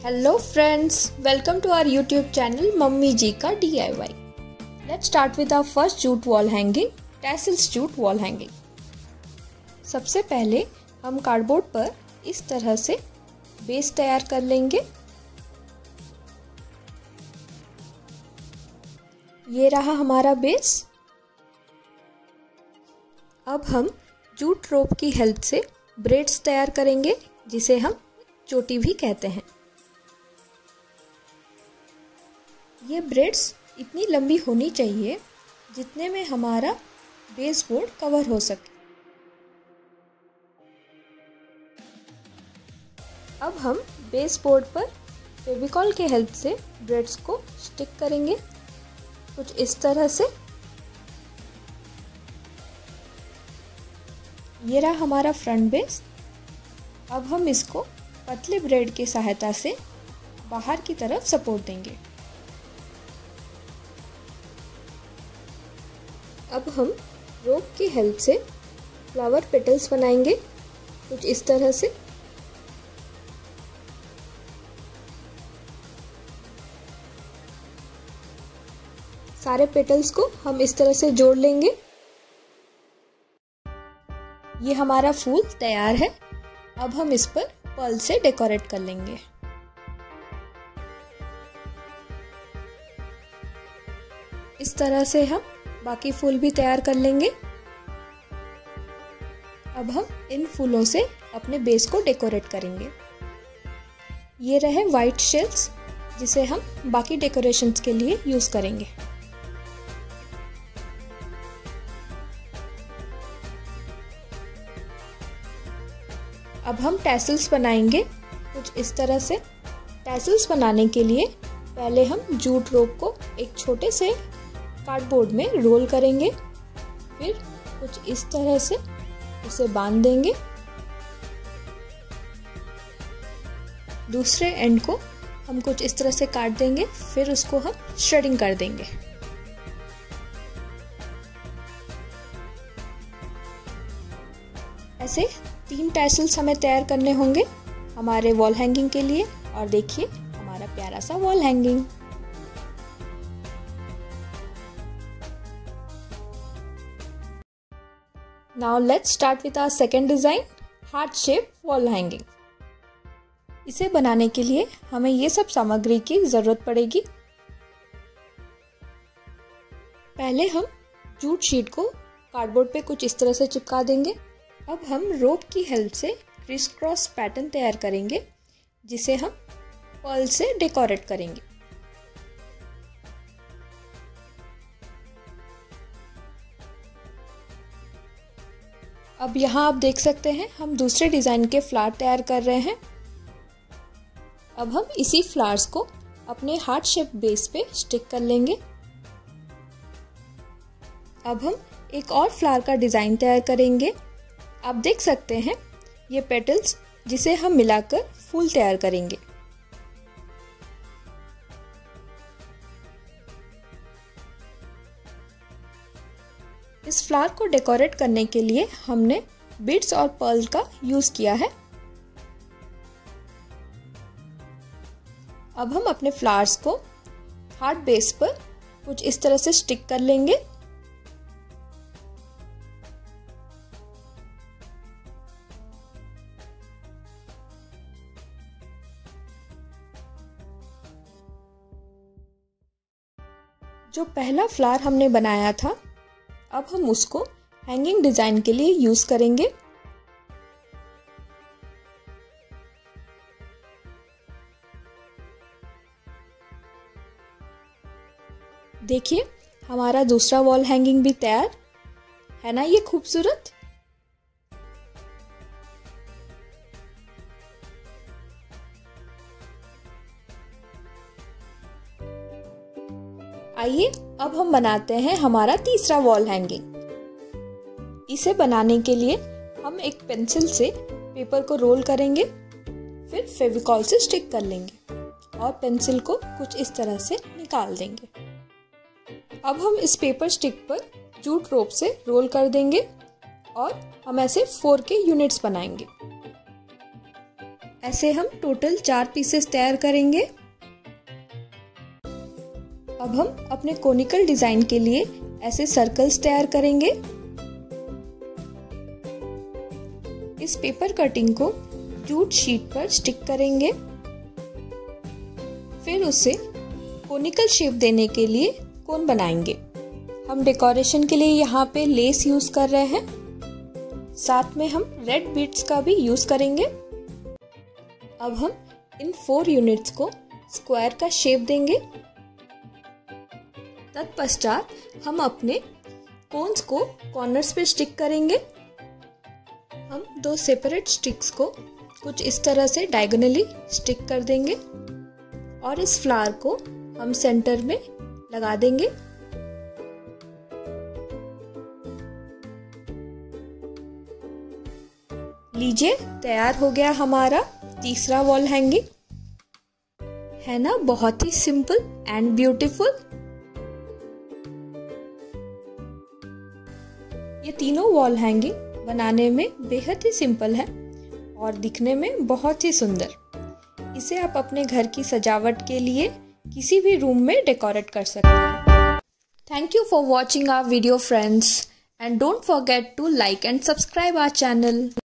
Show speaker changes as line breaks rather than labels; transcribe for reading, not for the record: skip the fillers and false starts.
Hello friends, welcome to our YouTube channel mummy ji का DIY. Let's start with our first jute wall hanging, tassels jute wall hanging. सबसे पहले हम cardboard पर इस तरह से बेस तैयार कर लेंगे. ये रहा हमारा बेस. अब हम जूट रोप की हेल्प से ब्रेड्स तैयार करेंगे, जिसे हम चोटी भी कहते हैं. ये ब्रेड्स इतनी लंबी होनी चाहिए जितने में हमारा बेसबोर्ड कवर हो सके. अब हम बेसबोर्ड पर फेविकॉल के हेल्प से ब्रेड्स को स्टिक करेंगे कुछ इस तरह से. ये रहा हमारा फ्रंट बेस. अब हम इसको पतले ब्रेड की सहायता से बाहर की तरफ सपोर्ट देंगे. अब हम रोप की हेल्प से फ्लावर पेटल्स बनाएंगे कुछ इस तरह से. सारे पेटल्स को हम इस तरह से जोड़ लेंगे. ये हमारा फूल तैयार है. अब हम इस पर पर्ल से डेकोरेट कर लेंगे. इस तरह से हम बाकी फूल भी तैयार कर लेंगे. अब हम इन फूलों से अपने बेस को डेकोरेट करेंगे. ये रहे व्हाइट शेल्स, जिसे हम बाकी डेकोरेशंस के लिए यूज करेंगे. अब हम टैसल्स बनाएंगे कुछ इस तरह से. टैसल्स बनाने के लिए पहले हम जूट रोप को एक छोटे से कार्डबोर्ड में रोल करेंगे. फिर कुछ इस तरह से उसे बांध देंगे. दूसरे एंड को हम कुछ इस तरह से काट देंगे. फिर उसको हम श्रेडिंग कर देंगे. ऐसे 3 टैसल्स हमें तैयार करने होंगे हमारे वॉल हैंगिंग के लिए. और देखिए हमारा प्यारा सा wall hanging. Now let's start with our second design, heart shape wall hanging. इसे बनाने के लिए हमें ये सब सामग्री की जरूरत पड़ेगी. पहले हम जूट शीट को कार्डबोर्ड पे कुछ इस तरह से चिपका देंगे. अब हम रोप की हेल्प से क्रिस क्रॉस पैटर्न तैयार करेंगे, जिसे हम पर्ल से डेकोरेट करेंगे. अब यहाँ आप देख सकते हैं हम दूसरे डिजाइन के फ्लावर तैयार कर रहे हैं. अब हम इसी फ्लावर्स को अपने हार्ट शेप बेस पे स्टिक कर लेंगे. अब हम एक और फ्लावर का डिजाइन तैयार करेंगे. आप देख सकते हैं ये पेटल्स, जिसे हम मिलाकर फूल तैयार करेंगे. इस फ्लावर को डेकोरेट करने के लिए हमने बीड्स और पर्ल का यूज किया है. अब हम अपने फ्लावर्स को हार्ट बेस पर कुछ इस तरह से स्टिक कर लेंगे. जो पहला फ्लावर हमने बनाया था, अब हम उसको हैंगिंग डिजाइन के लिए यूज करेंगे. देखिए हमारा दूसरा वॉल हैंगिंग भी तैयार है ना. ये खूबसूरत. आइए अब हम बनाते हैं हमारा तीसरा वॉल हैंगिंग. इसे बनाने के लिए हम एक पेंसिल से पेपर को रोल करेंगे. फिर फेविकॉल से स्टिक कर लेंगे और पेंसिल को कुछ इस तरह से निकाल देंगे. अब हम इस पेपर स्टिक पर जूट रोप से रोल कर देंगे और हम ऐसे 4 के यूनिट्स बनाएंगे. ऐसे हम टोटल 4 पीसेस तैयार करेंगे। अब हम अपने कोनिकल डिजाइन के लिए ऐसे सर्कल्स तैयार करेंगे। इस पेपर कटिंग को जूट शीट पर स्टिक करेंगे। फिर उसे कोनिकल शेप देने के लिए कोन बनाएंगे। हम डेकोरेशन के लिए यहाँ पे लेस यूज कर रहे हैं, साथ में हम रेड बीड्स का भी यूज करेंगे। अब हम इन 4 यूनिट्स को स्क्वायर का शेप देंगे। तत्पश्चात हम अपने कोन्स को कॉर्नर्स पे स्टिक करेंगे। हम 2 सेपरेट स्टिक्स को कुछ इस तरह से डायगोनली स्टिक कर देंगे और इस फ्लावर को हम सेंटर में लगा देंगे। लीजिए, तैयार हो गया हमारा तीसरा वॉल हैंगिंग। है ना बहुत ही सिंपल एंड ब्यूटीफुल। ये तीनों वॉल हैंगिंग बनाने में बेहद ही सिंपल है और दिखने में बहुत ही सुंदर। इसे आप अपने घर की सजावट के लिए किसी भी रूम में डेकोरेट कर सकते हैं। Thank you for watching our video friends, and don't forget to like and subscribe our channel.